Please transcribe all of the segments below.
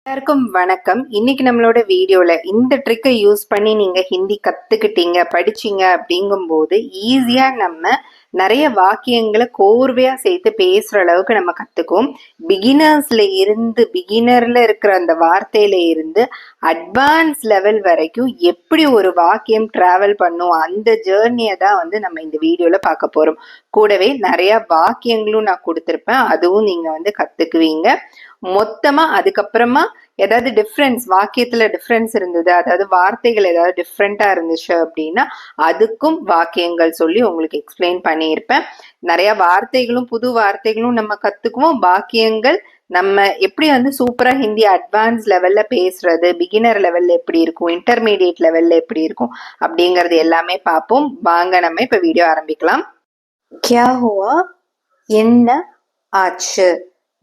எல்லாருக்கும் வணக்கம். இன்னைக்கு நம்மளோட வீடியோல இந்த ட்ரிக்கை யூஸ் பண்ணி நீங்க ஹிந்தி கத்துக்கிட்டீங்க படிச்சீங்க அப்படிங்கும்போது ஈஸியா நம்ம நிறைய வாக்கியங்களை கோர்வையா சேர்த்து பேசுற அளவுக்கு நம்ம கத்துக்குவோம். பிகினர்ல இருக்கிற அந்த வார்த்தையில இருந்து அட்வான்ஸ் லெவல் வரைக்கும் எப்படி ஒரு வாக்கியம் டிராவல் பண்ணும் அந்த ஜேர்னியை தான் நம்ம இந்த வீடியோல பார்க்க போறோம். கூடவே நிறைய வாக்கியங்களும் நான் கொடுத்துருப்பேன், அதுவும் நீங்க கத்துக்குவீங்க. மொத்தமா அதுக்கப்புறமா ஏதாவது டிஃப்ரென்ஸ் வாக்கியத்துல டிஃப்ரென்ஸ் இருந்தது, அதாவது வார்த்தைகள் ஏதாவது டிஃப்ரெண்டா இருந்துச்சு அப்படின்னா அதுக்கும் வாக்கியங்கள் சொல்லி உங்களுக்கு எக்ஸ்பிளைன் பண்ணியிருப்பேன். நிறைய வார்த்தைகளும் புது வார்த்தைகளும் நம்ம கத்துக்குவோம். வாக்கியங்கள் நம்ம எப்படி சூப்பரா ஹிந்தி அட்வான்ஸ் லெவல்ல பேசுறது, பிகினர் லெவல்ல எப்படி இருக்கும், இன்டர்மீடியட் லெவல்ல எப்படி இருக்கும் அப்படிங்கறது எல்லாமே பார்ப்போம். வாங்க நம்ம இப்ப வீடியோ ஆரம்பிக்கலாம். கியா ஹுவா, என்ன ஆச்சு.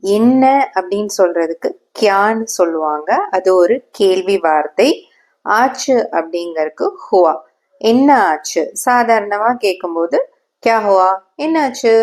என்ன அப்படின்னு சொல்றதுக்கு கியான்னு சொல்லுவாங்க, அது ஒரு கேள்வி வார்த்தை. ஆச்சு அப்படிங்கறதுக்கு ஹுவா, என்ன ஆச்சு. சாதாரணமா கேட்கும்போது கியா ஹுவா, என்ன ஆச்சு.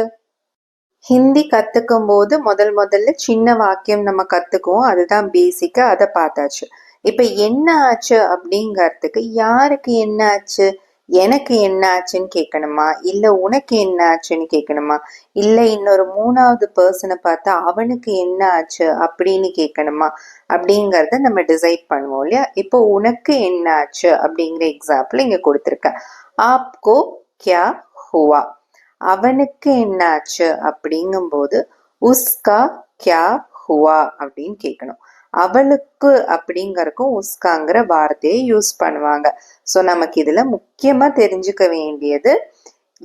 ஹிந்தி கத்துக்கும் போது முதல்ல சின்ன வாக்கியம் நம்ம கத்துக்குவோம், அதுதான் பேசிக்கா, அதை பார்த்தாச்சு. இப்ப என்ன ஆச்சு அப்படிங்கறதுக்கு யாருக்கு என்ன ஆச்சு, எனக்கு என்ன ஆச்சுன்னு கேட்கணுமா, இல்ல உனக்கு என்ன ஆச்சுன்னு கேட்கணுமா, இல்ல இன்னொரு மூணாவது பர்சனை பார்த்தா அவனுக்கு என்ன ஆச்சு அப்படின்னு கேட்கணுமா அப்படிங்கறத நம்ம டிசைட் பண்ணுவோம் இல்லையா. இப்போ உனக்கு என்ன ஆச்சு அப்படிங்கிற எக்ஸாம்பிள் இங்க கொடுத்துருக்கேன். ஆப்கோ கியா ஹுவா, அவனுக்கு என்ன ஆச்சு அப்படிங்கும்போது உஸ்கா கியா ஹுவா அப்படின்னு கேட்கணும். அவளுக்கு அப்படிங்கறக்கும் உஸ்காங்கிற வார்த்தையை யூஸ் பண்ணுவாங்க. ஸோ நமக்கு இதுல முக்கியமா தெரிஞ்சுக்க வேண்டியது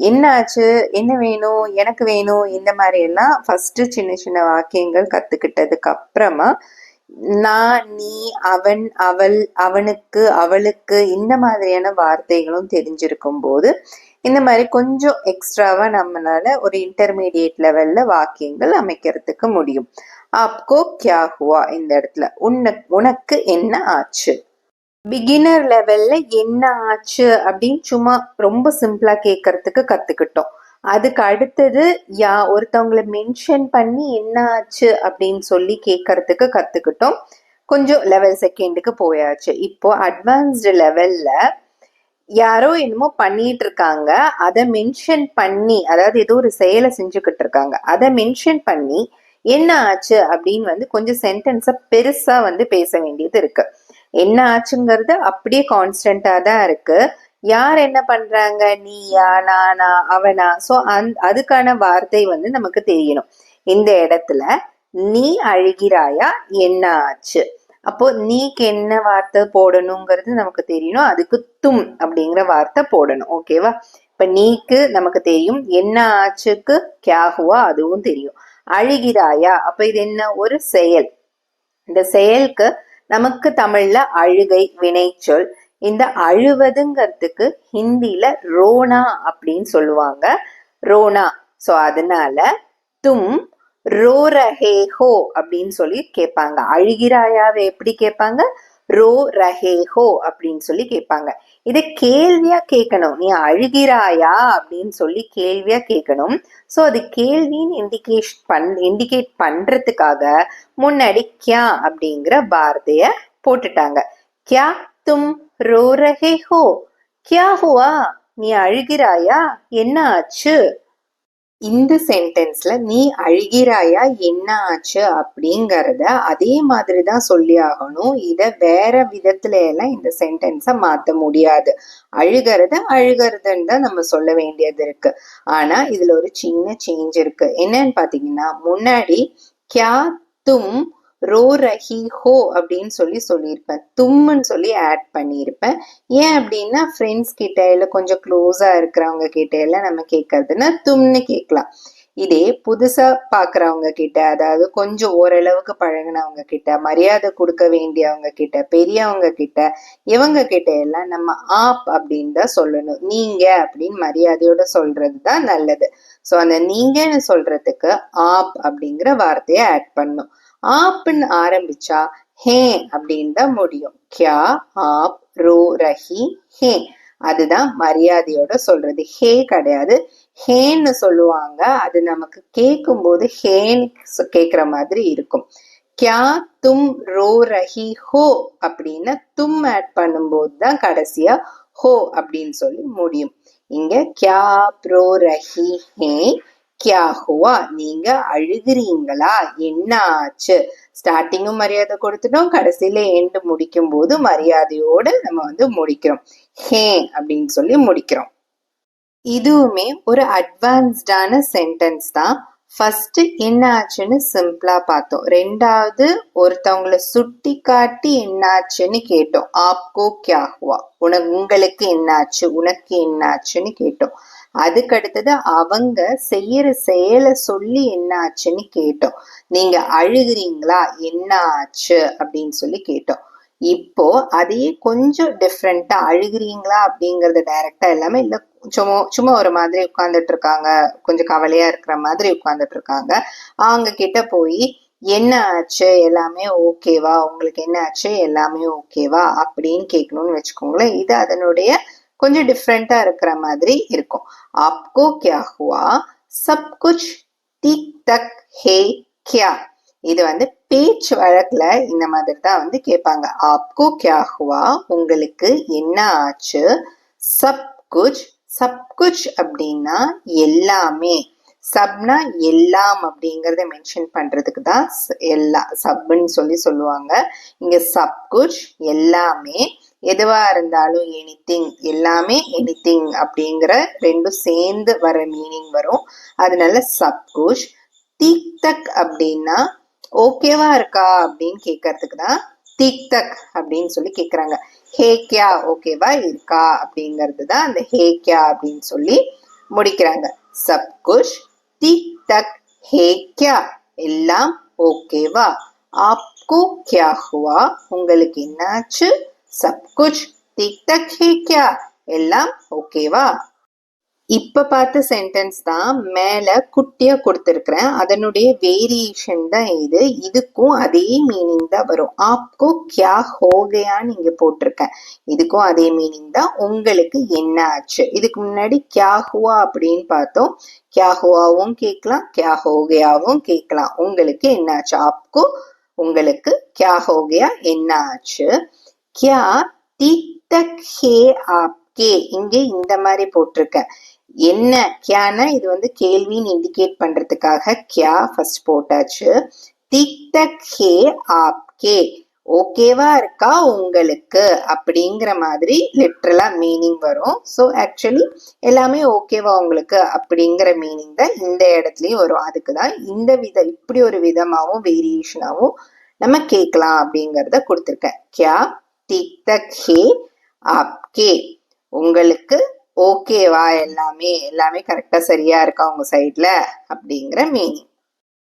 என்ன ஆச்சு, என்ன வேணும், எனக்கு வேணும், இந்த மாதிரி எல்லாம் ஃபர்ஸ்ட் சின்ன சின்ன வாக்கியங்கள் கத்துக்கிட்டதுக்கு அப்புறமா நான், நீ, அவன், அவள், அவனுக்கு, அவளுக்கு இந்த மாதிரியான வார்த்தைகளும் தெரிஞ்சிருக்கும் போது இந்த மாதிரி கொஞ்சம் எக்ஸ்ட்ராவா நம்மளால ஒரு இன்டர்மீடியட் லெவல்ல வாக்கியங்கள் அமைக்கிறதுக்கு முடியும். ஆப்கோ கியா ஹுவா, இந்த இடத்துல உனக்கு என்ன ஆச்சு. பிகினர் லெவல்ல என்ன ஆச்சு அப்படின்னு சும்மா ரொம்ப சிம்பிளா கேட்கறதுக்கு கத்துக்கிட்டோம். அதுக்கு அடுத்தது ஒருத்தவங்களை மென்ஷன் பண்ணி என்ன ஆச்சு அப்படின்னு சொல்லி கேட்கறதுக்கு கத்துக்கிட்டோம். கொஞ்சம் லெவல் செகண்டுக்கு போயாச்சு. இப்போ அட்வான்ஸ்டு லெவல்ல யாரோ என்னமோ பண்ணிட்டு இருக்காங்க, அதை மென்ஷன் பண்ணி, அதாவது ஏதோ ஒரு செயலை செஞ்சுக்கிட்டு இருக்காங்க, அதை மென்ஷன் பண்ணி என்ன ஆச்சு அப்படின்னு கொஞ்சம் சென்டென்ஸை பெருசா பேச வேண்டியது இருக்கு. என்ன ஆச்சுங்கிறது அப்படியே கான்ஸ்டன்டா தான் இருக்கு. யார் என்ன பண்றாங்க, நீயா, நானா, அவனா, சோ அதுக்கான வார்த்தை நமக்கு தெரியணும். இந்த இடத்துல நீ அழுகிறாயா, என்ன ஆச்சு. அப்போ நீக்கு என்ன வார்த்தை போடணுங்கிறது நமக்கு தெரியணும், அதுக்கு தும் அப்படிங்கிற வார்த்தை போடணும். ஓகேவா. இப்ப நீக்கு நமக்கு தெரியும், என்ன ஆச்சுக்கு கியா ஹுவா அதுவும் தெரியும். அழுகிறாயா, அப்ப இது என்ன, ஒரு செயல். இந்த செயலுக்கு நமக்கு தமிழ்ல அழுகை வினைச்சொல். இந்த அழுவதுங்கிறதுக்கு ஹிந்தில ரோனா அப்படின்னு சொல்லுவாங்க, ரோனா. சோ அதனால தும் ரோ ரஹே ஹோ அப்படின்னு சொல்லி கேட்பாங்க. அழுகிறாயாவை எப்படி கேட்பாங்க, ரோ ரஹே ஹோ அப்படின்னு சொல்லி கேட்பாங்க. இதை கேள்வியா கேட்கணும், நீ அழுகிறாயா அப்படின்னு சொல்லி கேள்வியா கேட்கணும். ஸோ அது கேள்வின்னு இண்டிகேட் பண்றதுக்காக முன்னாடி கியா அப்படிங்கிற வார்த்தைய போட்டுட்டாங்க. கியா தும் ரோ ரஹே ஹோ, கியா ஹுவா, நீ அழுகிறாயா, என்ன ஆச்சு. இந்த சென்டென்ஸ்ல நீ அழுகிறாயா, என்ன ஆச்சு அப்படிங்கறத அதே மாதிரிதான் சொல்லி ஆகணும். இத வேற விதத்துல எல்லாம் இந்த சென்டென்ஸ மாத்த முடியாது. அழுகிறதுன்னு தான் நம்ம சொல்ல வேண்டியது இருக்கு. ஆனா இதுல ஒரு சின்ன சேஞ்ச் இருக்கு. என்னன்னு பாத்தீங்கன்னா, முன்னாடி கியா தும் ரோ ரஹி ஹோ அப்படின்னு சொல்லியிருப்பேன், தும்முன்னு சொல்லி ஆட் பண்ணியிருப்பேன். ஏன் அப்படின்னா ஃப்ரெண்ட்ஸ் கிட்ட இல்ல கொஞ்சம் க்ளோஸா இருக்கிறவங்க கிட்ட எல்லாம் நம்ம கேட்கறதுன்னா தும்னு கேட்கலாம். இதே புதுசா பாக்குறவங்க கிட்ட, அதாவது கொஞ்சம் ஓரளவுக்கு பழகினவங்க கிட்ட, மரியாதை கொடுக்க வேண்டியவங்க கிட்ட, பெரியவங்க கிட்ட, இவங்க கிட்ட எல்லாம் நம்ம ஆப் அப்படின்னு தான் சொல்லணும். நீங்க அப்படின்னு மரியாதையோட சொல்றதுதான் நல்லது. சோ அந்த நீங்கன்னு சொல்றதுக்கு ஆப் அப்படிங்கிற வார்த்தையை ஆட் பண்ணும். ஆப்னு ஆரம்பிச்சா ஹே அப்படின்னு தான் முடியும். கியா ஆப் ரோ ரஹி ஹே, அதுதான் மரியாதையோட சொல்றது. ஹே கிடையாது, ஹேன்னு சொல்லுவாங்க. அது நமக்கு கேட்கும் போது ஹேன்னு கேக்குற மாதிரி இருக்கும். கியா தும் ரோ ரஹி ஹோ அப்படின்னா தும் ஆட் பண்ணும்போது தான் கடைசியா ஹோ அப்படின்னு சொல்லி முடியும். இங்க கியா ரோ ரஹி ஹே கியா ஹுவா, நீங்க அழுகிறீங்களா, என்ன ஆச்சு. ஸ்டார்டிங்கும் மரியாதை கொடுத்துட்டோம், கடைசியில எண்டு முடிக்கும் போது மரியாதையோட நம்ம வந்து முடிக்கிறோம். ஹே அப்படின்னு சொல்லி முடிக்கிறோம். இதுவுமே ஒரு அட்வான்ஸ்டான சென்டென்ஸ் தான். ஃபர்ஸ்ட் என்ன ஆச்சுன்னு சிம்பிளா பார்த்தோம். ரெண்டாவது ஒருத்தவங்களை சுட்டி காட்டி என்னாச்சுன்னு கேட்டோம். ஆப்கோ கியா ஹுவா, உங்களுக்கு என்னாச்சு, உனக்கு என்னாச்சுன்னு கேட்டோம். அதுக்கு அடுத்தது அவங்க செய்யற செயலை சொல்லி என்னாச்சுன்னு கேட்டோம். நீங்க அழுகிறீங்களா, என்ன ஆச்சு அப்படின்னு சொல்லி கேட்டோம். இப்போ அதையே கொஞ்சம் டிஃப்ரெண்டா, அழுகிறீங்களா அப்படிங்கறது டைரக்டா எல்லாமே இல்ல, சும்மா ஒரு மாதிரி உட்கார்ந்துட்டு இருக்காங்க, கொஞ்சம் கவலையா இருக்கிற மாதிரி உட்கார்ந்துட்டு இருக்காங்க. அவங்க கிட்ட போய் என்ன ஆச்சு, எல்லாமே ஓகேவா, உங்களுக்கு என்ன ஆச்சு, எல்லாமே ஓகேவா அப்படின்னு கேட்கணும்னு வச்சுக்கோங்களேன். இது அதனுடைய கொஞ்சம் டிஃப்ரெண்டா இருக்கிற மாதிரி இருக்கும். ஆப்கோ கியா ஹுவா, சப் குச் டிக் தக் ஹே கியா. இது வந்து பேச்சு வழக்குல இந்த மாதிரி தான் வந்து கேட்பாங்க. ஆப்கோ கியா ஹுவா, உங்களுக்கு என்ன ஆச்சு. சப் குச், சப் குச் அப்படின்னா எல்லாமே. சப்னா எல்லாம் அப்படிங்கறத மென்ஷன் பண்றதுக்கு தான் எல்லா சப்னு சொல்லி சொல்லுவாங்க. இங்க சப் குச் எல்லாமே, எதுவா இருந்தாலும் எனிதிங், எல்லாமே எனிதிங் அப்படிங்கிற ரெண்டும் சேர்ந்து வர மீனிங் வரும். அதனால சப் குச். டிக் தக் அப்படின்னா ஓகேவா இருக்கா அப்படின்னு கேட்கறதுக்கு தான் டிக் தக் அப்படின்னு சொல்லி கேக்குறாங்க. ஹே கியா, ஓகேவா இருக்கா அப்படிங்கிறது தான் அந்த ஹே கியா அப்படின்னு சொல்லி முடிக்கிறாங்க. சப் குச் டிக் தக் ஹே கியா, எல்லாம் ஓகேவா. ஆப்கோ கியா ஹுவா, உங்களுக்கு என்னாச்சு. சப் குச் டிக் தக் ஹே கியா, எல்லாம் ஓகேவா. இப்ப பார்த்த சென்டென்ஸ் தான் மேல குட்டியா கொடுத்திருக்கிறேன், அதனுடைய வேரியேஷன் தான் இது. இதுக்கும் அதே மீனிங் தான் வரும். ஆப்கோ கியா ஹோகையான்னு இங்க போட்டிருக்கேன், இதுக்கும் அதே மீனிங் தான். உங்களுக்கு என்ன ஆச்சு. இதுக்கு முன்னாடி கியா ஹுவா அப்படின்னு பார்த்தோம். கியா ஹுவாவும் கேட்கலாம், கியா ஹோகையாவும் கேட்கலாம். உங்களுக்கு என்ன ஆச்சு. ஆப்கோ, உங்களுக்கு கியா ஹோகையா, என்ன ஆச்சு. கியா டிக் தக் ஹே ஆப்கே, இங்க இந்த மாதிரி போட்டிருக்கேன். என்ன கியானா இது வந்து கேள்வின்னு இண்டிகேட் பண்றதுக்காக கியா ஃபர்ஸ்ட் போட்டாச்சு. டிக் தக் ஹே ஆப்கே, ஓகேவா இருக்கா உங்களுக்கு அப்படிங்கிற மாதிரி லிட்ரலா மீனிங் வரும். ஸோ ஆக்சுவலி எல்லாமே ஓகேவா உங்களுக்கு அப்படிங்கிற மீனிங் தான் இந்த இடத்துலயும் வரும். அதுக்குதான் இந்த இப்படி ஒரு விதமாவும் வேரியேஷனாவும் நம்ம கேட்கலாம் அப்படிங்கறத கொடுத்துருக்கேன். கியா டிக் தக் ஹே ஆப்கே, உங்களுக்கு ஓகேவா, எல்லாமே கரெக்டா சரியா இருக்கா உங்க சைட்ல அப்படிங்கிற மீனிங்.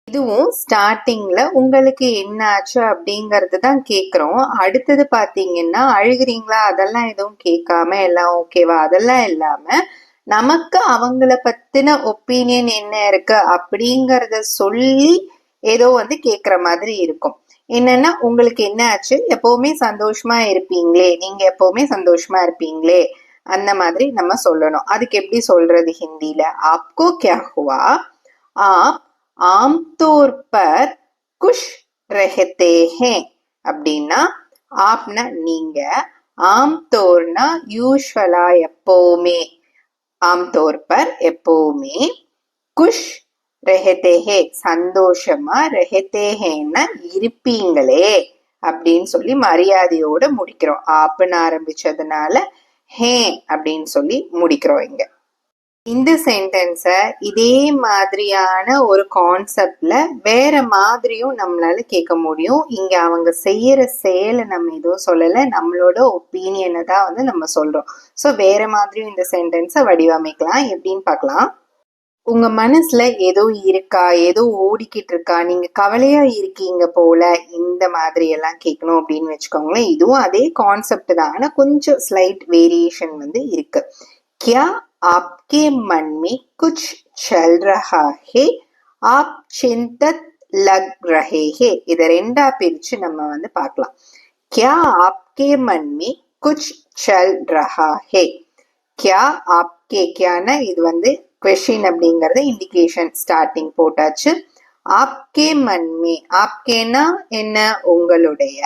இதுவும் ஸ்டார்டிங்ல உங்களுக்கு என்ன ஆச்சு அப்படிங்கறது தான் கேக்குறோம். அடுத்தது பாத்தீங்கன்னா அழுகிறீங்களா அதெல்லாம் எதுவும் கேட்காம எல்லாம் ஓகேவா அதெல்லாம் இல்லாம நமக்கு அவங்கள பத்தின ஒப்பீனியன் என்ன இருக்கு அப்படிங்கறத சொல்லி ஏதோ வந்து கேக்குற மாதிரி இருக்கும். என்னன்னா உங்களுக்கு என்ன ஆச்சு, எப்பவுமே சந்தோஷமா இருப்பீங்களே, நீங்க எப்பவுமே சந்தோஷமா இருப்பீங்களே, அந்த மாதிரி நம்ம சொல்லணும். அதுக்கு எப்படி சொல்றது ஹிந்தில. ஆப்கோ கியா ஹுவா, ஆப் आमतौर पर खुश रहते हैं அப்படின்னா ஆப்னா நீங்க, ஆம்தோர்னா யூஸ்வலா எப்பவுமே, ஆம்தோர் பர் எப்பவுமே, குஷ் ரெஹத்தே ஹே சந்தோஷமா, ரெஹத்தே ஹேன்னா இருப்பீங்களே அப்படின்னு சொல்லி மரியாதையோட முடிக்கிறோம். ஆப்புன்னு ஆரம்பிச்சதுனால ஹே அப்படின்னு சொல்லி முடிக்கிறோம். இங்க இந்த சென்டென்ஸ இதே மாதிரியான ஒரு கான்செப்ட்ல வேற மாதிரியும் நம்மளால கேட்க முடியும். இங்க அவங்க செய்யற செயலை நம்ம எதுவும் சொல்லல, நம்மளோட ஒப்பீனியனை தான் வந்து நம்ம சொல்றோம். ஸோ வேற மாதிரியும் இந்த சென்டென்ஸை வடிவமைக்கலாம். எப்படின்னு பார்க்கலாம். உங்க மனசுல ஏதோ இருக்கா, ஏதோ ஓடிக்கிட்டு இருக்கா, நீங்க கவலையா இருக்கீங்க போல, இந்த மாதிரி எல்லாம் கேட்கணும் அப்படின்னு வச்சுக்கோங்களேன். இதுவும் அதே கான்செப்ட் தான், ஆனா கொஞ்சம் ஸ்லைட் வேரியேஷன் வந்து இருக்கு. கியா आपके मन में कुछ चल रहा है, आप चिंतित लग रहे हैं. இத ரெண்டா பிரிச்சு நம்ம வந்து பார்க்கலாம். क्या आपके मन में कुछ चल रहा है. क्या आपके, क्याना இது வந்து क्वेश्चन அப்படிங்கறது இண்டிகேஷன், ஸ்டார்டிங் போட்டாச்சு. ஆப்கே மன்மே, ஆப்கேனா என்ன உங்களுடைய,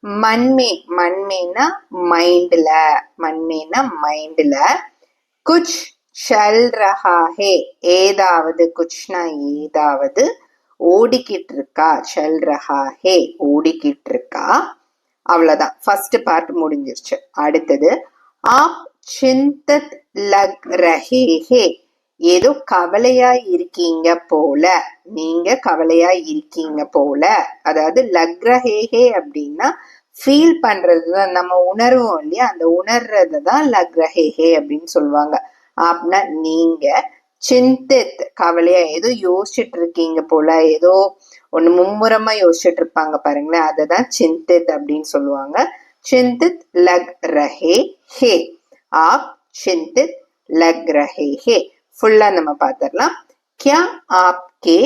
மன்மே மன்மேனா மைண்ட்ல, மன்மேனா மைண்ட்ல, குச் சல் ரஹா ஹே ஏதாவது, குச்னா ஏதாவது, ஓடிக்கிட்டு இருக்கா, சல் ரஹா ஹே ஓடிக்கிட்டு இருக்கா. அவ்வளவுதான், ஃபர்ஸ்ட் பார்ட் முடிஞ்சிருச்சு. அடுத்தது ஆப் சிந்தத் லக் ரஹே ஹே, ஏதோ கவலையா இருக்கீங்க போல, நீங்க கவலையா இருக்கீங்க போல. அதாவது லக் ரஹே ஹே அப்படின்னா ஃபீல் பண்றதுதான், நம்ம உணர்வோம் இல்லையா, அந்த உணர்றதுதான் லக் ரஹே ஹே அப்படின்னு சொல்லுவாங்க. அப்படின்னா நீங்க சிந்தித் கவலையா ஏதோ யோசிச்சுட்டு இருக்கீங்க போல, ஏதோ ஒண்ணு மும்முரமா யோசிச்சுட்டு இருப்பாங்க பாருங்களேன், அததான் சிந்தித் அப்படின்னு சொல்லுவாங்க. चिंतित लग रहे हे, आप चिंतित लग रहे हे. फुल्ला நம்ம பார்த்திடலாம். क्या आपके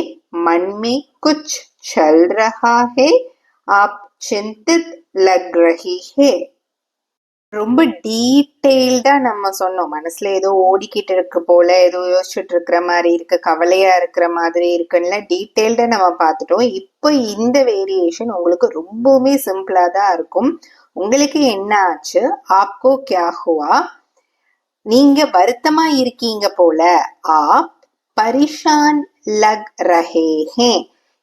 मन में कुछ चल रहा है, आप चिंतित लग रही है. ரொம்ப டீட்டெயில்டா நம்ம சொன்னோம், மனசுல ஏதோ ஓடிக்கிட்டு இருக்கு போல, ஏதோ யோசிச்சுட்டு இருக்கிற மாதிரி இருக்கு, கவலையா இருக்கிற மாதிரி இருக்குன்னு டீட்டெயில்டா நம்ம பார்த்துட்டோம். இப்போ இந்த வேரியேஷன் உங்களுக்கு ரொம்பவுமே சிம்பிளா தான் இருக்கும். உங்களுக்கு என்ன ஆச்சு, ஆப்கோ கியா ஹுவா, நீங்க வருத்தமா இருக்கீங்க போல, ஆப் பரிஷான் லக் ரஹே ஹே,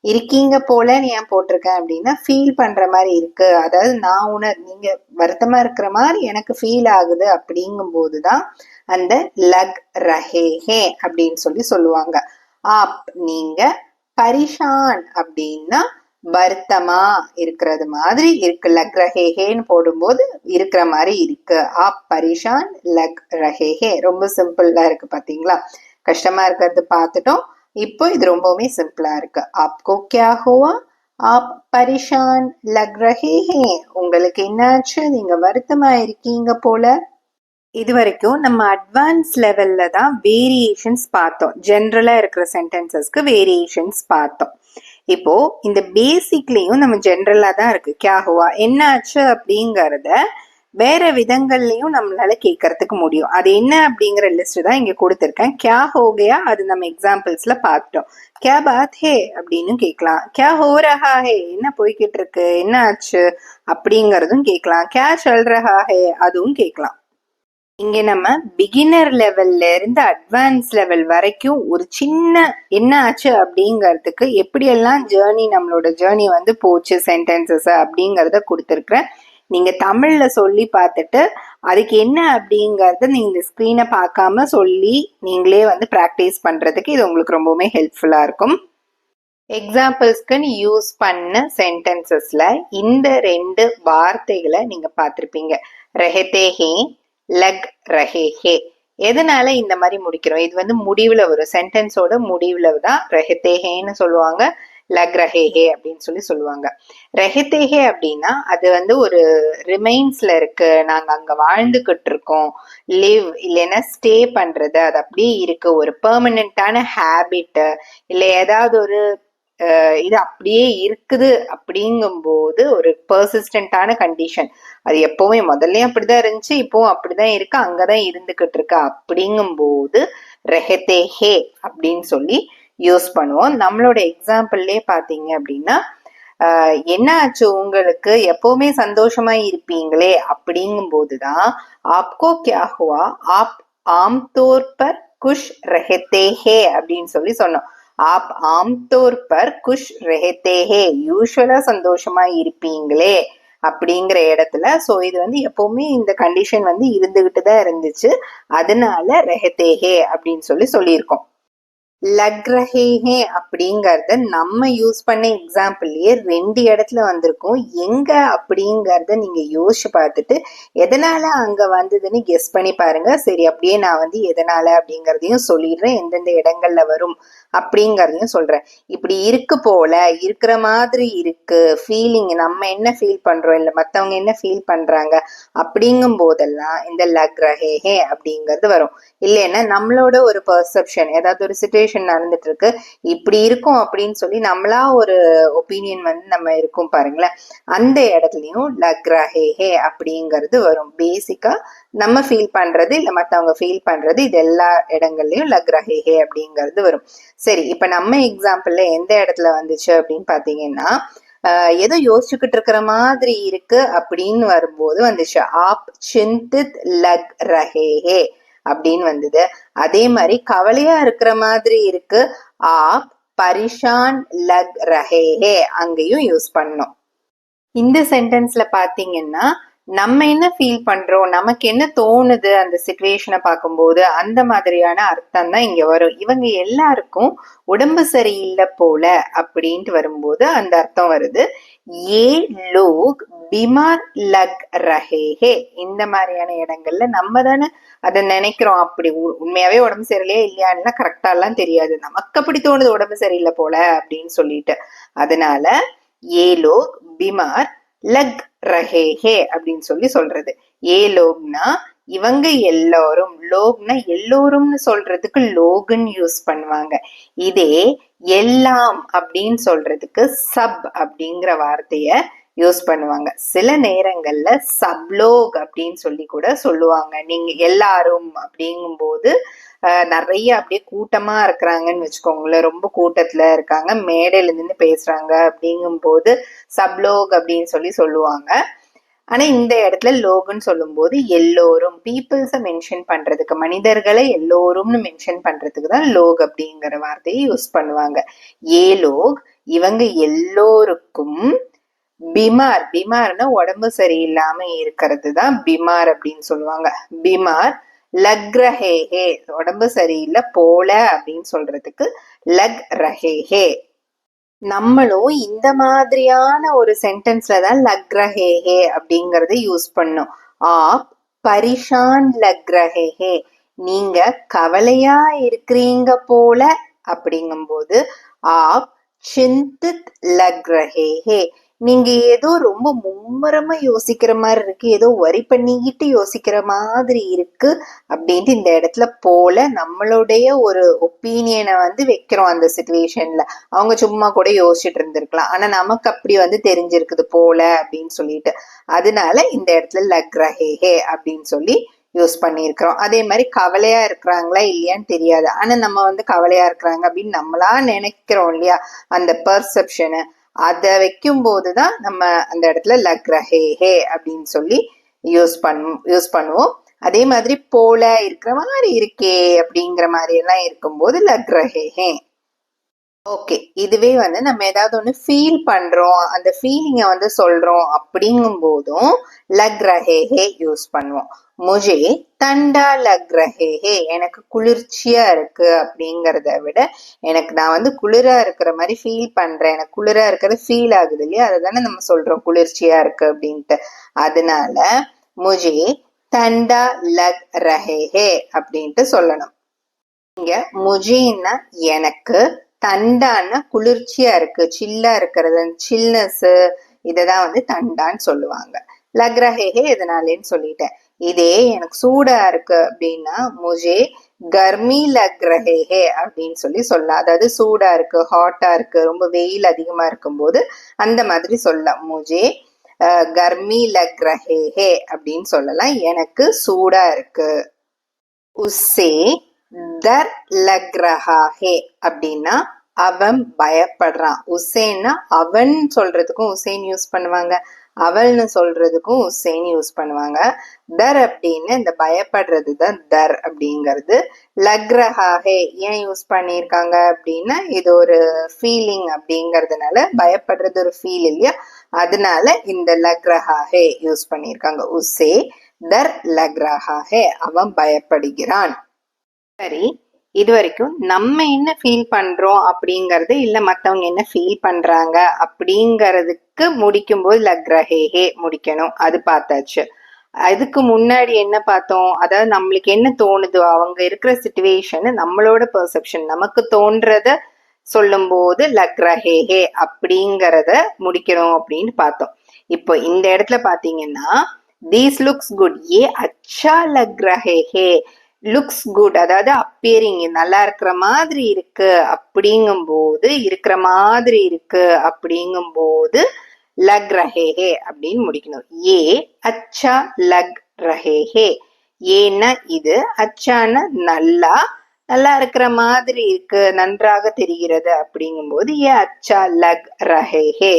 இருக்கீங்க போலன்னு ஏன் போட்டிருக்கேன் அப்படின்னா ஃபீல் பண்ற மாதிரி இருக்கு, அதாவது நான் நீங்க வருத்தமா இருக்கிற மாதிரி எனக்கு ஃபீல் ஆகுது அப்படிங்கும் போதுதான் அந்த லக் ரஹே ஹே அப்படின்னு சொல்லுவாங்க. ஆப் நீங்க, பரிஷான் அப்படின்னா வருத்தமா இருக்கிறது மாதிரி இருக்கு, லக் ரஹேஹேன்னு போடும்போது இருக்கிற மாதிரி இருக்கு. ஆப் பரிஷான் லக் ரஹேஹே, ரொம்ப சிம்பிளா இருக்கு பாத்தீங்களா. கஷ்டமா இருக்கிறது பார்த்துட்டோம், இப்போ இது ரொம்பவுமே சிம்பிளா இருக்கு. ஆப்கோ கியா ஹுவா, ஆப் பரிஷான் லக் ரஹேஹே, உங்களுக்கு என்னாச்சு, நீங்க வருத்தமா இருக்கீங்க போல. இது வரைக்கும் நம்ம அட்வான்ஸ் லெவல்ல தான் வேரியேஷன்ஸ் பார்த்தோம், ஜென்ரலா இருக்கிற சென்டென்சஸ்க்கு வேரியேஷன்ஸ் பார்த்தோம். இப்போ இந்த பேசிக்லயும் நம்ம ஜென்ரலா தான் இருக்கு, கியா ஹுவா என்ன ஆச்சு அப்படிங்கறத வேற விதங்கள்லயும் நம்மளால கேட்கறதுக்கு முடியும். அது என்ன அப்படிங்கிற லிஸ்ட் தான் இங்க கொடுத்துருக்கேன். கியா ஹோகயா அது நம்ம எக்ஸாம்பிள்ஸ்ல பார்த்தோம். கியா பாத் ஹே அப்படின்னு கேட்கலாம், கியா ஹோ ரஹா ஹே என்ன போய்கிட்டு இருக்கு, என்ன ஆச்சு அப்படிங்கறதும் கேட்கலாம், கியா சல் ரஹா ஹே அதுவும் கேட்கலாம். இங்க நம்ம பிகினர் லெவல்ல இருந்து அட்வான்ஸ் லெவல் வரைக்கும் ஒரு சின்ன என்ன ஆச்சு அப்படிங்கறதுக்கு எப்படியெல்லாம் நம்மளோட ஜேர்னி வந்து போச்சு சென்டென்சஸ் அப்படிங்கறத கொடுத்துருக்குறேன். நீங்க தமிழ்ல சொல்லி பார்த்துட்டு அதுக்கு என்ன அப்படிங்கறத நீங்க ஸ்கிரீனை பார்க்காம சொல்லி நீங்களே வந்து பிராக்டிஸ் பண்றதுக்கு இது உங்களுக்கு ரொம்பவுமே ஹெல்ப்ஃபுல்லா இருக்கும். எக்ஸாம்பிள்ஸ்க்குன்னு யூஸ் பண்ண சென்டென்சஸ்ல இந்த 2 வார்த்தைகளை நீங்க பார்த்திருப்பீங்க, ரெஹதே ஹே, லக் ரஹே ஹே. எதனால இந்த மாதிரி முடிக்கிறோம், இது வந்து முடிவுல வரும், சென்டென்ஸோட முடிவுல தான் ரெஹதே ஹேன்னு சொல்லுவாங்க, லக் ரஹே ஹே அப்படின்னு சொல்லுவாங்க. ரெஹதே ஹே அப்படின்னா அது வந்து ஒரு ரிமைன்ஸ்ல இருக்கு, நாங்க அங்க வாழ்ந்துகிட்டு இருக்கோம், லிவ் இல்லைன்னா ஸ்டே பண்றது, அது அப்படியே இருக்கு, ஒரு பெர்மனண்டான ஹேபிட் இல்ல ஏதாவது ஒரு இது அப்படியே இருக்குது அப்படிங்கும்போது ஒரு பெர்சிஸ்டன்டான கண்டிஷன், அது எப்பவுமே முதல்லயும் அப்படிதான் இருந்துச்சு, இப்பவும் அப்படிதான் இருக்கு, அங்கதான் இருந்துகிட்டு இருக்கு அப்படிங்கும்போது ரெஹதே ஹே அப்படின்னு யூஸ் பண்ணுவோம். நம்மளோட எக்ஸாம்பிள்லயே பாத்தீங்க அப்படின்னா என்ன ஆச்சு உங்களுக்கு, எப்பவுமே சந்தோஷமா இருப்பீங்களே அப்படிங்கும் போதுதான் ஆப்கோ கியா ஹுவா, ஆப் ஆம்தோர் பர் குஷ் ரெஹதே ஹே அப்படின்னு சொன்னோம். ஆப் ஆம்தோர் பர் குஷ் ரெஹதே ஹே, யூஸ்வலா சந்தோஷமா இருப்பீங்களே அப்படிங்கிற இடத்துல. சோ இது வந்து எப்பவுமே இந்த கண்டிஷன் வந்து இருந்துகிட்டு தான் இருந்துச்சு, அதனால ரெஹதே ஹே அப்படின்னு சொல்லியிருக்கோம். லக் ரஹே ஹே அப்படிங்கறத நம்ம யூஸ் பண்ண எக்ஸாம்பிள்லயே 2 இடத்துல வந்திருக்கும். எங்க அப்படிங்கறத நீங்க யோசிச்சு பார்த்துட்டு எதனால அங்க வந்ததுன்னு கெஸ் பண்ணி பாருங்க. சரி, அப்படியே நான் வந்து எதனால அப்படிங்கறதையும் சொல்லிடுறேன், எந்தெந்த இடங்கள்ல வரும் அப்படிங்கறதையும் சொல்றேன். இப்படி இருக்கு போல, இருக்கிற மாதிரி இருக்கு ஃபீலிங், நம்ம என்ன ஃபீல் பண்றோம் இல்ல மத்தவங்க என்ன ஃபீல் பண்றாங்க அப்படிங்கும் போதெல்லாம் இந்த லக் ரஹே ஹே அப்படிங்கிறது வரும். இல்லைன்னா நம்மளோட ஒரு பெர்செப்ஷன், ஏதாவது ஒரு சிச்சுவேஷன் நடந்துட்டு இருக்கு, இப்படி இருக்கும் அப்படின்னு நம்மளா ஒரு ஒப்பீனியன் வந்து நம்ம இருக்கும் பாருங்களேன், அந்த இடத்துலயும் லக் ரஹே ஹே அப்படிங்கிறது வரும். பேசிக்கா நம்ம ஃபீல் பண்றது இல்ல மத்தவங்க ஃபீல் பண்றது, இது எல்லா இடங்கள்லயும் லக் ரஹே ஹே அப்படிங்கிறது வரும். சரி, இப்ப நம்ம எக்ஸாம்பிள்ல எந்த இடத்துல வந்துச்சு அப்படின்னு பாத்தீங்கன்னா, ஏதோ யோசிச்சுக்கிட்டு இருக்கிற மாதிரி இருக்கு அப்படின்னு வரும்போது வந்துச்சு. ஆப் சிந்தித் லக் ரஹே ஹே அப்படின்னு வந்தது. அதே மாதிரி கவலையா இருக்கிற மாதிரி இருக்கு, ஆப் பரிஷான் லக் ரஹே ஹே, அங்கேயும் யூஸ் பண்ணோம். இந்த சென்டென்ஸ்ல பாத்தீங்கன்னா நம்ம என்ன ஃபீல் பண்றோம், நமக்கு என்ன தோணுது அந்த சிச்சுவேஷனை பார்க்கும்போது, அந்த மாதிரியான அர்த்தம் தான் இங்க வரும். இவங்க எல்லாருக்கும் உடம்பு சரியில்லை போல அப்படின்ட்டு வரும்போது அந்த அர்த்தம் வருது. ஏ லோக் பிமார் லக் ரஹே ஹே, இந்த மாதிரியான இடங்கள்ல நம்ம தானே அதை நினைக்கிறோம். அப்படி உண்மையாவே உடம்பு சரியில்லையா இல்லையான்னா கரெக்டா எல்லாம் தெரியாது, நமக்கு அப்படி தோணுது உடம்பு சரியில்லை போல அப்படின்னு சொல்லிட்டு. அதனால ஏ லோக் பிமார் லக் ரஹே ஹே அப்படின்னு சொல்லி சொல்றது. ஏ லோக்னா இவங்க எல்லாரும், லோக்னா எல்லோரும்னு சொல்றதுக்கு லோகுன்னு யூஸ் பண்ணுவாங்க. இதே எல்லாம் அப்படின்னு சொல்றதுக்கு சப் அப்படிங்கிற வார்த்தைய யூஸ் பண்ணுவாங்க. சில நேரங்கள்ல சப்லோக் அப்படின்னு சொல்லி கூட சொல்லுவாங்க. நீங்க எல்லாரும் அப்படிங்கும் போது நிறைய அப்படியே கூட்டமா இருக்கிறாங்கன்னு வச்சுக்கோங்களேன், ரொம்ப கூட்டத்துல இருக்காங்க, மேடையில நின்று பேசுறாங்க அப்படிங்கும் போது சப்லோக் அப்படின்னு சொல்லி சொல்லுவாங்க. ஆனா இந்த இடத்துல லோகுன்னு சொல்லும் போது எல்லோரும், பீப்புள்ஸ மென்ஷன் பண்றதுக்கு, மனிதர்களை எல்லோரும்னு மென்ஷன் பண்றதுக்கு தான் லோக் அப்படிங்கிற வார்த்தையை யூஸ் பண்ணுவாங்க. ஏ லோக் இவங்க எல்லோருக்கும், பிமார், பிமார்னா உடம்பு சரியில்லாம இருக்கிறது தான் பிமார் அப்படின்னு சொல்லுவாங்க. பிமார் லக் ரஹே ஹே, உடம்பு சரியில்லை போல அப்படின்னு சொல்றதுக்கு லக் ரஹே ஹே. நம்மளும் இந்த மாதிரியான ஒரு சென்டென்ஸ்ல தான் லக் ரஹே ஹே அப்படிங்கறத யூஸ் பண்ணும். ஆப் பரிஷான் லக் ரஹே ஹே, நீங்க கவலையா இருக்கிறீங்க போல அப்படிங்கும் போது ஆப் சிந்தித் லக் ரஹே ஹே, நீங்க ஏதோ ரொம்ப மும்முரமா யோசிக்கிற மாதிரி இருக்கு, ஏதோ வரி பண்ணிக்கிட்டு யோசிக்கிற மாதிரி இருக்கு அப்படின்ட்டு இந்த இடத்துல போல நம்மளுடைய ஒரு ஒப்பீனியனை வந்து வைக்கிறோம் அந்த சிச்சுவேஷன்ல. அவங்க சும்மா கூட யோசிச்சுட்டு இருந்திருக்கலாம், ஆனா நமக்கு அப்படி வந்து தெரிஞ்சிருக்குது போல அப்படின்னு சொல்லிட்டு. அதனால இந்த இடத்துல லக் ரஹே ஹே அப்படின்னு சொல்லி யூஸ் பண்ணியிருக்கிறோம். அதே மாதிரி கவலையா இருக்கிறாங்களா இல்லையான்னு தெரியாது, ஆனா நம்ம வந்து கவலையா இருக்கிறாங்க அப்படின்னு நம்மளா நினைக்கிறோம் இல்லையா, அந்த பர்செப்ஷனு, அதை வைக்கும் போதுதான் நம்ம அந்த இடத்துல லக் ரஹே ஹே அப்படின்னு சொல்லி யூஸ் பண்ணுவோம். அதே மாதிரி போல இருக்கிற மாதிரி இருக்கே அப்படிங்கிற மாதிரி எல்லாம் இருக்கும்போது லக் ரஹே ஹே. ஓகே, இதுவே வந்து நம்ம ஏதாவது ஒண்ணு ஃபீல் பண்றோம், அந்த ஃபீலிங்க வந்து சொல்றோம் அப்படிங்கும் போதும் லக் ரஹே ஹே யூஸ் பண்ணுவோம். முஜே தண்டா லக் ரஹே ஹே, எனக்கு குளிர்ச்சியா இருக்கு அப்படிங்கறத விட எனக்கு நான் வந்து குளிரா இருக்கிற மாதிரி ஃபீல் பண்றேன், எனக்கு குளிரா இருக்கிறது ஃபீல் ஆகுது இல்லையா, அதை தானே நம்ம சொல்றோம் குளிர்ச்சியா இருக்கு அப்படின்ட்டு. அதனால முஜே தண்டா லக் ரஹே ஹே அப்படின்ட்டு சொல்லணும். இங்க முஜேன்னா எனக்கு, தண்டான்னா குளிர்ச்சியா இருக்கு, சில்லா இருக்கிறது, சில்னஸ், இததான் வந்து தண்டான்னு சொல்லுவாங்க. லக் ரஹே ஹே எதனாலேன்னு சொல்லிட்டேன். இதே எனக்கு சூடா இருக்கு அப்படின்னா முஜே கர்மி லக் ரஹே ஹே அப்படின்னு சொல்லி சொல்லலாம். அதாவது சூடா இருக்கு, ஹாட்டா இருக்கு, ரொம்ப வெயில் அதிகமா இருக்கும் போது அந்த மாதிரி சொல்லலாம். முஜே கர்மி லக் ரஹே ஹே அப்படின்னு சொல்லலாம், எனக்கு சூடா இருக்கு. உஸ்ஸே டர் லக் ரஹா ஹே அப்படின்னா அவன் பயப்படுறான். உசேன்னா அவன் சொல்றதுக்கும் உசேன் யூஸ் பண்ணுவாங்க, அவள்னு சொல்றதுக்கும் உசேன் யூஸ் பண்ணுவாங்க. தர் அப்படின்னு இந்த பயப்படுறது தான் தர் அப்படிங்கிறது. லக் ரஹா ஹே ஏன் யூஸ் பண்ணியிருக்காங்க அப்படின்னா இது ஒரு ஃபீலிங் அப்படிங்கறதுனால, பயப்படுறது ஒரு ஃபீல் இல்லையா, அதனால இந்த லக் ரஹா ஹே யூஸ் பண்ணியிருக்காங்க. உசே தர் லக் ரஹா ஹே, அவன் பயப்படுகிறான். சரி, இது வரைக்கும் நம்ம என்ன ஃபீல் பண்றோம் அப்படிங்கறது, இல்ல மத்தவங்க என்ன ஃபீல் பண்றாங்க அப்படிங்கறதுக்கு முடிக்கும் போது லக் ரஹே ஹே முடிக்கணும், அது பார்த்தாச்சு. அதுக்கு முன்னாடி என்ன பார்த்தோம், அதாவது நம்மளுக்கு என்ன தோணுதோ அவங்க இருக்கிற சிச்சுவேஷன், நம்மளோட பெர்செப்ஷன், நமக்கு தோன்றத சொல்லும் போது லக் ரஹே ஹே அப்படிங்கறத முடிக்கணும் அப்படின்னு பார்த்தோம். இப்போ இந்த இடத்துல பாத்தீங்கன்னா தீஸ் லுக்ஸ் குட், ஏ அச்சா லக் ரஹே ஹே, லுக்ஸ் குட் அதாவது அப்பியரிங், நல்லா இருக்கிற மாதிரி இருக்கு அப்படிங்கும் போது, இருக்கிற மாதிரி இருக்கு அப்படிங்கும் போது லக் ரஹே ஹே அப்படின்னு முடிக்கணும். ஏ அச்சா லக் ரஹே ஹே, ஏன்னா இது, அச்சான நல்லா, நல்லா இருக்கிற மாதிரி இருக்கு, நன்றாக தெரிகிறது அப்படிங்கும்போது ஏ அச்சா லக் ரஹே ஹே.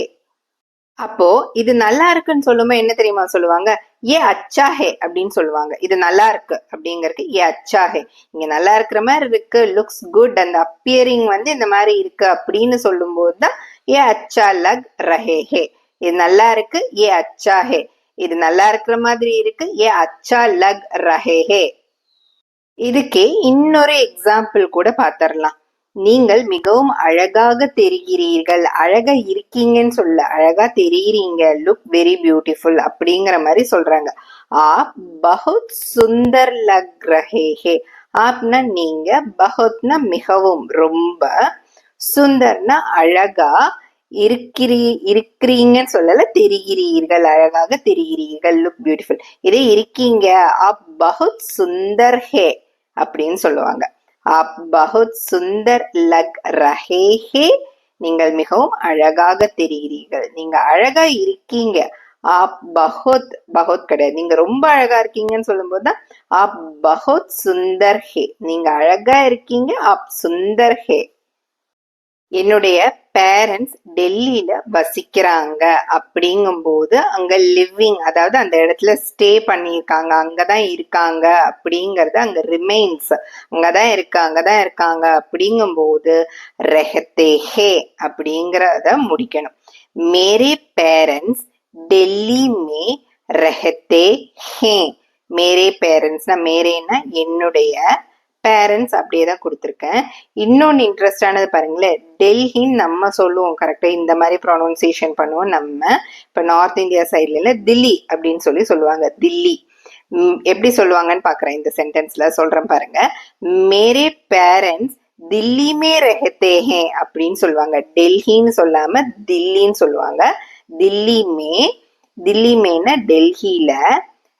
அப்போ இது நல்லா இருக்குன்னு சொல்லும்போது என்ன தெரியுமா சொல்லுவாங்க, ஏ அச்சா ஹே அப்படின்னு சொல்லுவாங்க. இது நல்லா இருக்கு அப்படிங்கறதுக்கு ஏ அச்சா ஹே. இங்க நல்லா இருக்கிற மாதிரி இருக்கு, லுக்ஸ் குட், அந்த அப்பியரிங் வந்து இந்த மாதிரி இருக்கு அப்படின்னு சொல்லும் போதுதான் ஏ அச்சா லக் ரஹே ஹே. இது நல்லா இருக்கு, ஏ அச்சா ஹே. இது நல்லா இருக்கிற மாதிரி இருக்கு, ஏ அச்சா லக் ரஹே ஹே. இதுக்கே இன்னொரு எக்ஸாம்பிள் கூட பாத்திரலாம். நீங்கள் மிகவும் அழகாக தெரிகிறீர்கள், அழகா இருக்கீங்கன்னு சொல்ல, அழகா தெரிகிறீங்க, லுக் வெரி பியூட்டிஃபுல் அப்படிங்கிற மாதிரி சொல்றாங்க. ஆப் பஹுத் சுந்தர் லக் ரஹே ஹே. ஆப்னா நீங்க, பஹுத்னா மிகவும், ரொம்ப, சுந்தர்னா அழகா இருக்கிறீங்கன்னு சொல்லல, தெரிகிறீர்கள், அழகாக தெரிகிறீர்கள், லுக் பியூட்டிஃபுல். இதே இருக்கீங்க, ஆப் பஹுத் சுந்தர் ஹே அப்படின்னு சொல்லுவாங்க. ஆப் பஹுத் சுந்தர் லக் ரஹே ஹே. நீங்கள் மிகவும் அழகாக தெரிகிறீர்கள், நீங்க அழகா இருக்கீங்க. ஆப் பஹுத், பஹுத் கிடையாது, நீங்க ரொம்ப அழகா இருக்கீங்கன்னு சொல்லும் போதுதான் ஆப் பஹுத் சுந்தர் ஹே. நீங்க அழகா இருக்கீங்க, ஆப் சுந்தர் ஹே. என்னுடைய பேரண்ட்ஸ் டெல்லியில வசிக்கிறாங்க அப்படிங்கும் போது அங்க லிவிங், அதாவது அந்த இடத்துல ஸ்டே பண்ணியிருக்காங்க, அங்கதான் இருக்காங்க அப்படிங்கறது அங்க ரிமைன்ஸ், அங்கதான் இருக்காங்க அப்படிங்கும் போது ரெஹத்தே ஹே அப்படிங்கறத முடிக்கணும். மேரே பேரண்ட்ஸ் டெல்லி மே ரெஹத்தே ஹே. மேரே பேரண்ட்ஸ்னா, மேரேனா என்னுடைய, பேரண்ட்ஸ் அப்படியே தான் கொடுத்துருக்கேன். இன்னொன்னு இன்ட்ரெஸ்டானது பாருங்களேன், டெல்லின்னு நம்ம சொல்லுவோம் கரெக்டா, இந்த மாதிரி ப்ரொனவுன்சியேஷன் பண்ணுவோம் நம்ம. இப்ப நார்த் இந்தியா சைட்ல தில்லி அப்படின்னு சொல்லுவாங்க. தில்லி எப்படி சொல்லுவாங்கன்னு பாக்குறேன், இந்த சென்டென்ஸ்ல சொல்றேன் பாருங்க. மேரே பேரண்ட்ஸ் தில்லி மே ரெஹத்தே ஹே அப்படின்னு சொல்லுவாங்க. டெல்லின்னு சொல்லாம தில்லின்னு சொல்லுவாங்க. தில்லி மே, தில்லி மேன டெல்லியில,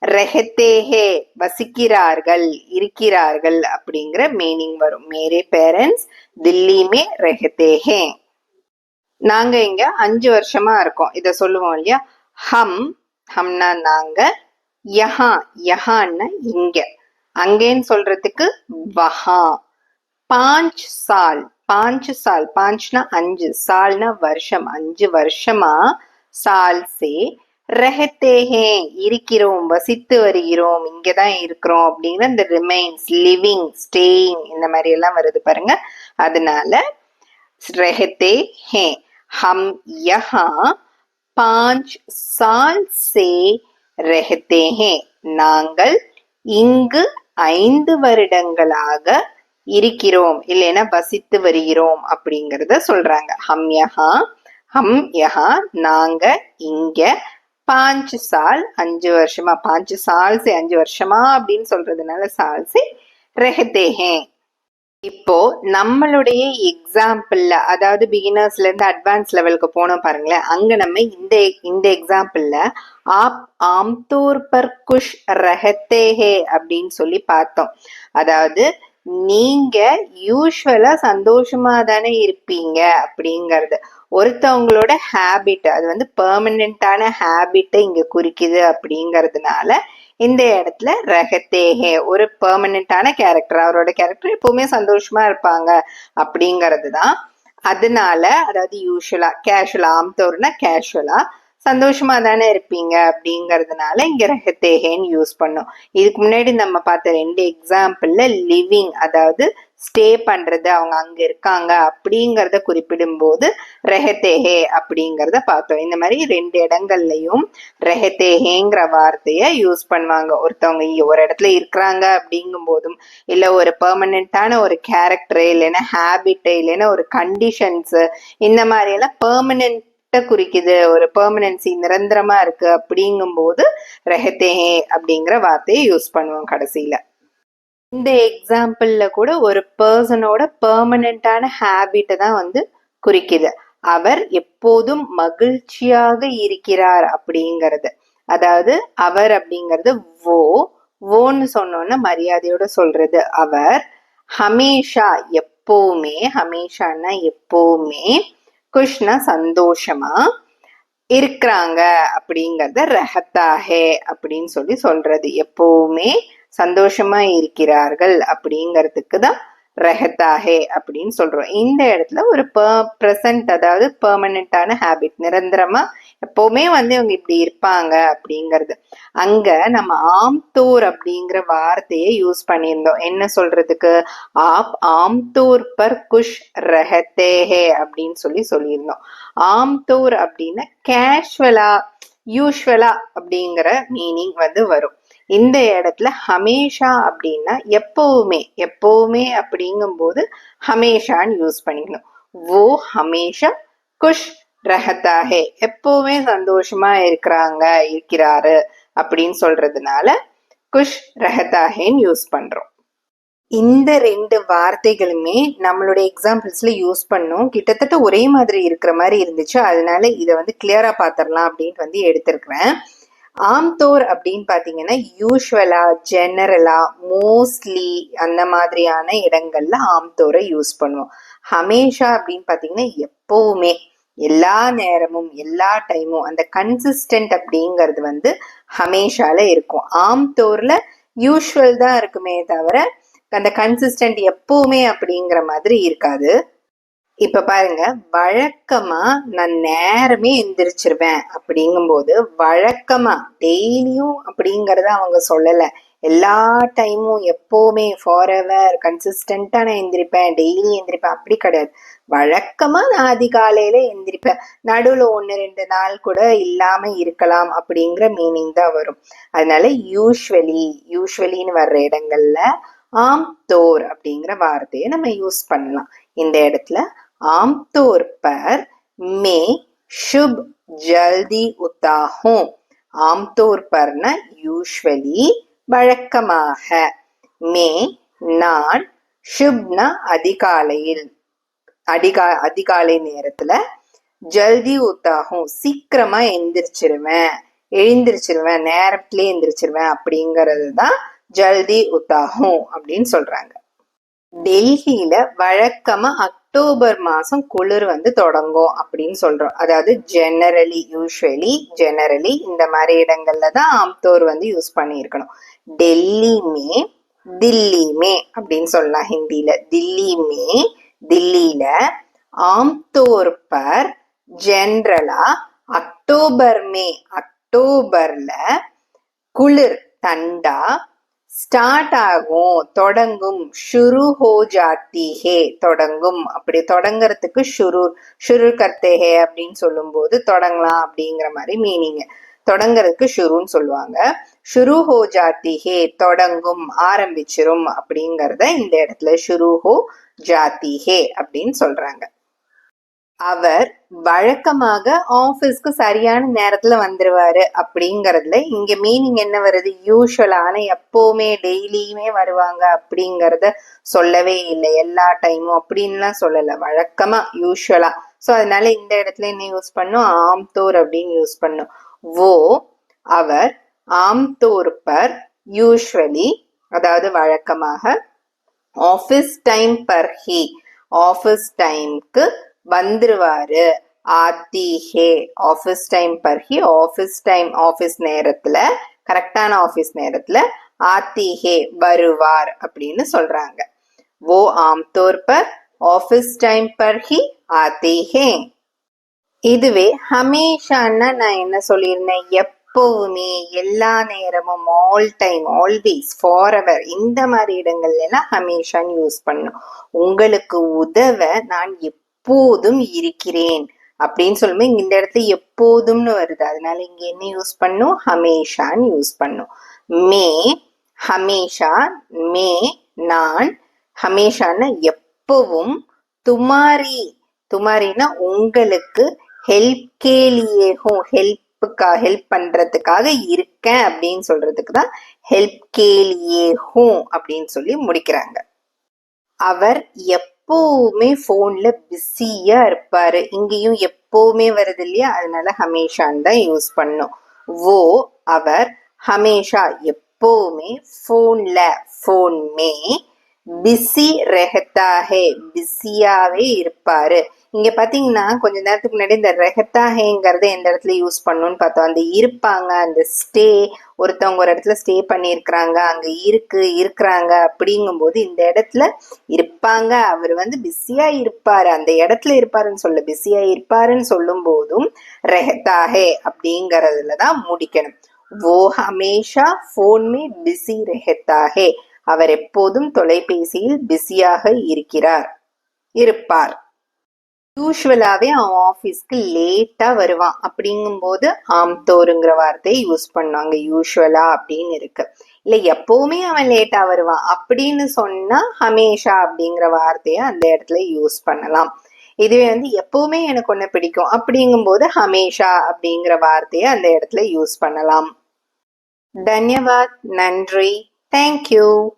ரெஹத்தேஹே வசிக்கிறார்கள், இருக்கிறார்கள் அப்படிங்கிற மீனிங் வரும். மேரே பேரண்ட்ஸ் தில்லி மே ரெஹத்தேஹே. நாங்க இங்க 5 வருஷமா இருக்கோம், இத சொல்லுவோம் இல்லையா. ஹம், ஹம்னா நாங்க, யஹா, யஹான்னா இங்க, அங்கேன்னு சொல்றதுக்கு வஹா. 5 சால், 5 சால், 5னா 5, சால்னா வருஷம், 5 வருஷமா, சால் சே ரெஹத்தேஹே இருக்கிறோம், வசித்து வருகிறோம், இங்கதான் இருக்கிறோம் அப்படிங்கிற இந்த ரிமைன்ஸ், லிவிங், ஸ்டேயிங் இந்த மாதிரி எல்லாம் வருது பாருங்க. அதனால ரெஹத்தே ஹே. ஹம் யஹா 5 சால் சே ரெஹத்தே ஹே. நாங்கள் இங்கு 5 வருடங்களாக இருக்கிறோம், இல்லைன்னா வசித்து வருகிறோம் அப்படிங்கறத சொல்றாங்க. ஹம் யஹா, ஹம் யஹா நாங்க இங்க, 5 சால் 5 வருஷமா, 5 சால் சே 5 வருஷமா அப்படின்னு சொல்றதுனால சால் சே ரெஹத்தே ஹே. இப்போ நம்மளுடைய எக்ஸாம்பிள்ல, அதாவது பிகினர்ஸ்ல இருந்து அட்வான்ஸ் லெவலுக்கு போனோம் பாருங்களேன், அங்க நம்ம இந்த எக்ஸாம்பிள்ல ஆப் ஆம்தோர் பர் குஷ் ரஹத்தே ஹே அப்படின்னு சொல்லி பார்த்தோம். அதாவது நீங்க யூஸ்வலா சந்தோஷமா தானே இருப்பீங்க அப்படிங்கறது, ஒருத்தவங்களோட ஹேபிட், அது வந்து பெர்மனண்டான ஹேபிட்டை இங்க குறிக்குது அப்படிங்கறதுனால இந்த இடத்துல ரஹத்தேஹே ஒரு பெர்மனண்டான கேரக்டர், அவரோட கேரக்டர் எப்பவுமே சந்தோஷமா இருப்பாங்க அப்படிங்கிறது தான். அதனால அதாவது யூஸ்வலா, கேஷுவலா, ஆம்தோர்னா கேஷுவலா சந்தோஷமா தானே இருப்பீங்க அப்படிங்கறதுனால இங்க ரஹத்தேஹேன்னு யூஸ் பண்ணோம். இதுக்கு முன்னாடி நம்ம பார்த்த 2 எக்ஸாம்பிள்ல லிவிங், அதாவது ஸ்டே பண்றது, அவங்க அங்க இருக்காங்க அப்படிங்கறத குறிப்பிடும் போது ரெஹத்தேஹே அப்படிங்கறத பார்த்தோம். இந்த மாதிரி 2 இடங்கள்லயும் ரெஹத்தேஹேங்கிற வார்த்தைய யூஸ் பண்ணுவாங்க. ஒருத்தவங்க ஒரு இடத்துல இருக்கிறாங்க அப்படிங்கும் போதும், இல்ல ஒரு பெர்மனண்டான ஒரு கேரக்டர், இல்லைன்னா ஹேபிட், இல்லைன்னா ஒரு கண்டிஷன்ஸ், இந்த மாதிரி எல்லாம் பெர்மனன்ட் குறிக்குது, ஒரு பெர்மனன்சி நிரந்தரமா இருக்கு அப்படிங்கும் போது ரெஹத்தேஹே அப்படிங்கிற வார்த்தையை யூஸ் பண்ணுவோம் கடைசியில. இந்த எக்ஸாம்பிள்ல கூட ஒரு பர்சனோட பெர்மனண்டான ஹேபிட்டை தான் வந்து குறிக்குது. அவர் எப்போதும் மகிழ்ச்சியாக இருக்கிறார் அப்படிங்கிறது. அதாவது அவர் அப்படிங்கிறது வோன்னு சொன்னோன்னா மரியாதையோட சொல்றது அவர். ஹமேஷா எப்பவுமே, ஹமேஷான்னா எப்பவுமே, குஷ்னா சந்தோஷமா இருக்கிறாங்க அப்படிங்கறத ரஹத்தாஹே அப்படின்னு சொல்லி சொல்றது. எப்பவுமே சந்தோஷமா இருக்கிறார்கள் அப்படிங்கிறதுக்கு தான் ரஹதா ஹே அப்படின்னு சொல்றோம். இந்த இடத்துல ஒரு ப்ரெசன்ட், அதாவது பெர்மனண்டான ஹேபிட், நிரந்தரமா எப்பவுமே வந்து இவங்க இப்படி இருப்பாங்க அப்படிங்கிறது. அங்க நம்ம ஆம்தோர் அப்படிங்கிற வார்த்தையை யூஸ் பண்ணியிருந்தோம். என்ன சொல்றதுக்கு? ஆப் ஆம்தோர் பர் குஷ் ரஹத்தே ஹே அப்படின்னு சொல்லியிருந்தோம். ஆம்தோர் அப்படின்னா கேஷுவலா, யூஸ்வலா அப்படிங்கிற மீனிங் வந்து வரும். இந்த இடத்துல ஹமேஷா அப்படின்னா எப்பவுமே, எப்பவுமே அப்படிங்கும்போது ஹமேஷான்னு யூஸ் பண்ணிக்கணும். ஓ ஹமேஷா குஷ் ரஹதா ஹே, எப்பவுமே சந்தோஷமா இருக்கிறாரு அப்படின்னு சொல்றதுனால குஷ் ரஹதா ஹேன்னு யூஸ் பண்றோம். இந்த 2 வார்த்தைகளுமே நம்மளுடைய எக்ஸாம்பிள்ஸ்ல யூஸ் பண்ணோம். கிட்டத்தட்ட ஒரே மாதிரி இருக்கிற மாதிரி இருந்துச்சு. அதனால இதை வந்து கிளியரா பாத்திரலாம் அப்படின்னு வந்து எடுத்திருக்கிறேன். ஆம்தோர் அப்படின்னு பாத்தீங்கன்னா யூஸ்வலா, ஜெனரலா, மோஸ்ட்லி அந்த மாதிரியான இடங்கள்ல ஆம்தோரை யூஸ் பண்ணுவோம். ஹமேஷா அப்படின்னு பாத்தீங்கன்னா எப்பவுமே, எல்லா நேரமும், எல்லா டைமும், அந்த கன்சிஸ்டன்ட் அப்படிங்கிறது வந்து ஹமேஷால இருக்கும். ஆம்தோர்ல யூஸ்வல் தான் இருக்குமே தவிர அந்த கன்சிஸ்டன்ட் எப்பவுமே அப்படிங்கிற மாதிரி இருக்காது. இப்ப பாருங்க, வழக்கமா நான் நேரமே எந்திரிச்சிருவேன் அப்படிங்கும்போது வழக்கமா டெய்லியும் அப்படிங்கறத அவங்க சொல்லல. எல்லா டைமும் எப்பவுமே ஃபாரெவர் கன்சிஸ்டன்டா நான் எந்திரிப்பேன், டெய்லி எந்திரிப்பேன் அப்படி கிடையாது. வழக்கமா நான் அதிகாலையில எந்திரிப்பேன், நடுவுல 1-2 நாள் கூட இல்லாம இருக்கலாம் அப்படிங்கிற மீனிங் தான் வரும். அதனால யூஸ்வலின்னு வர்ற இடங்கள்ல ஆம்தோர் அப்படிங்கிற வார்த்தையை நம்ம யூஸ் பண்ணலாம். இந்த இடத்துல आमतौर पर मैं शुभ जल्दी उठता हूँ. आमतौर पर ना யூஸ்வலி, வழக்கமாக, மே நான், ஷுப்னா அதிகாலையில், அதிகாலை நேரத்துல, ஜல்தி உத்தாகும் சீக்கிரமா எழுந்திரிச்சிருவேன், நேரத்திலே எந்திரிச்சிருவேன் அப்படிங்கிறது தான் ஜல்தி உத்தாகும் அப்படின்னு சொல்றாங்க. டெல்லியில வழக்கமா அக்டோபர் மாசம் குளிர் வந்து தொடங்கும் அப்படின்னு சொல்றோம். அதாவது யூஸ்வலி ஜெனரலி இந்த மாதிரி இடங்கள்ல தான் ஆம்தோர் வந்து யூஸ் பண்ணியிருக்கணும். தில்லி மே அப்படின்னு சொல்லலாம் ஹிந்தியில. தில்லியில, ஆம்தோர் பர் ஜெனரலா, அக்டோபர்ல குளிர் தண்டா ஸ்டார்ட் ஆகும், தொடங்கும், ஷுரு ஹோ ஜாத்தி ஹே, தொடங்கும். அப்படி தொடங்கறதுக்கு ஷுரு கர்த்தே ஹே அப்படின்னு சொல்லும் போது தொடங்கலாம் அப்படிங்கிற மாதிரி மீனிங். தொடங்கறதுக்கு ஷுருன்னு சொல்லுவாங்க. ஷுரு ஹோ ஜாத்தி ஹே, தொடங்கும், ஆரம்பிச்சிரும் அப்படிங்கறத இந்த இடத்துல ஷுரு ஹோ ஜாத்தி ஹே அப்படின்னு சொல்றாங்க. அவர் வழக்கமாக ஆபீஸ்க்கு சரியான நேரத்துல வந்துருவாரு அப்படிங்கறதுல இங்க மீனிங் என்ன வருது? யூஸ்வலான, எப்பவுமே டெய்லியுமே வருவாங்க அப்படிங்கறத சொல்லவே இல்லை. எல்லா டைமும் அப்படின்லாம் சொல்லல, வழக்கமா யூஸ்வலா. சோ அதனால இந்த இடத்துல என்ன யூஸ் பண்ணும்? ஆம்தோர் அப்படின்னு யூஸ் பண்ணும். ஓ அவர், ஆம்தோர் பர் யூஸ்வலி அதாவது வழக்கமாக, office time per he office டைம்க்கு வந்துருவாரு, ஆத்தி ஹே office time per he office நேரத்துல, கரெக்டான ஆபீஸ் நேரத்துல, ஆத்தி ஹே வருவார் அப்படின்னு சொல்றாங்க. वो आमतौर पर ஆபீஸ் டைம் பர் ஹி ஆத்தி ஹே. இதுவே ஹமேஷான்னா நான் என்ன சொல்லியிருந்தேன்? எப்பவுமே, எல்லா நேரமும், ஆல் டைம், ஆல்வேஸ், ஃபாரெவர் இந்த மாதிரி இடங்கள்ல எல்லாம் ஹமேஷான்னு யூஸ் பண்ணும். உங்களுக்கு உதவ நான் எப்போதும் இருக்கிறேன் அப்படின்னு சொல்லும்போது இந்த இடத்துல எப்போதும்னு வருது. அதனால இங்க என்ன யூஸ் பண்ணும்? ஹமேஷான்னு யூஸ் பண்ணும். ஹமேஷா, நான், ஹமேஷான்னா எப்பவும், துமாரினா உங்களுக்கு, ஹெல்ப் கேலியேகும் ஹெல்ப் பண்றதுக்காக இருக்கேன் அப்படின்னு சொல்றதுக்கு தான் ஹெல்ப் கேலியேகும் அப்படின்னு சொல்லி முடிக்கிறாங்க. அவர் எப்பவுமே போன்ல பிஸியா இருப்பாரு. இங்கேயும் எப்பவுமே வருது இல்லையா, அதனால ஹமேஷான் தான் யூஸ் பண்ணும். அவர் ஹமேஷா எப்பவுமே போன் மே பிஸி ரெஹத்தா ஹே, பிஸியாவே இருப்பாரு. இங்க பாத்தீங்கன்னா கொஞ்ச நேரத்துக்கு முன்னாடி இந்த ரெஹத்தா ஹேங்கிறத எந்த இடத்துல யூஸ் பண்ணணும்னு பார்த்தோம். அந்த இருப்பாங்க, அந்த ஸ்டே, ஒருத்தவங்க ஒரு இடத்துல ஸ்டே பண்ணியிருக்கிறாங்க, அங்க இருக்கிறாங்க அப்படிங்கும்போது இந்த இடத்துல இருப்பாங்க, அவர் வந்து பிஸியா இருப்பாரு, அந்த இடத்துல இருப்பாருன்னு சொல்ல, பிஸியா இருப்பாருன்னு சொல்லும் போதும் ரெஹத்தா ஹே அப்படிங்கறதுல தான் முடிக்கணும். वो हमेशा फोन में बिजी रहता है, அவர் எப்போதும் தொலைபேசியில் பிஸியாக இருப்பார். யூஸ்வலாவே அவன் ஆஃபீஸ்க்கு லேட்டா வருவான் அப்படிங்கும்போது ஆம்தோருங்கிற வார்த்தையை யூஸ் பண்ணாங்க. யூஸ்வலா அப்படின்னு இருக்கு. இல்ல எப்பவுமே அவன் லேட்டா வருவான் அப்படின்னு சொன்னா ஹமேஷா அப்படிங்கிற வார்த்தையை அந்த இடத்துல யூஸ் பண்ணலாம். இதுவே வந்து எப்பவுமே எனக்கு ஒண்ணு பிடிக்கும் அப்படிங்கும்போது ஹமேஷா அப்படிங்கிற வார்த்தையை அந்த இடத்துல யூஸ் பண்ணலாம். தன்யவாத், நன்றி, தேங்க்யூ.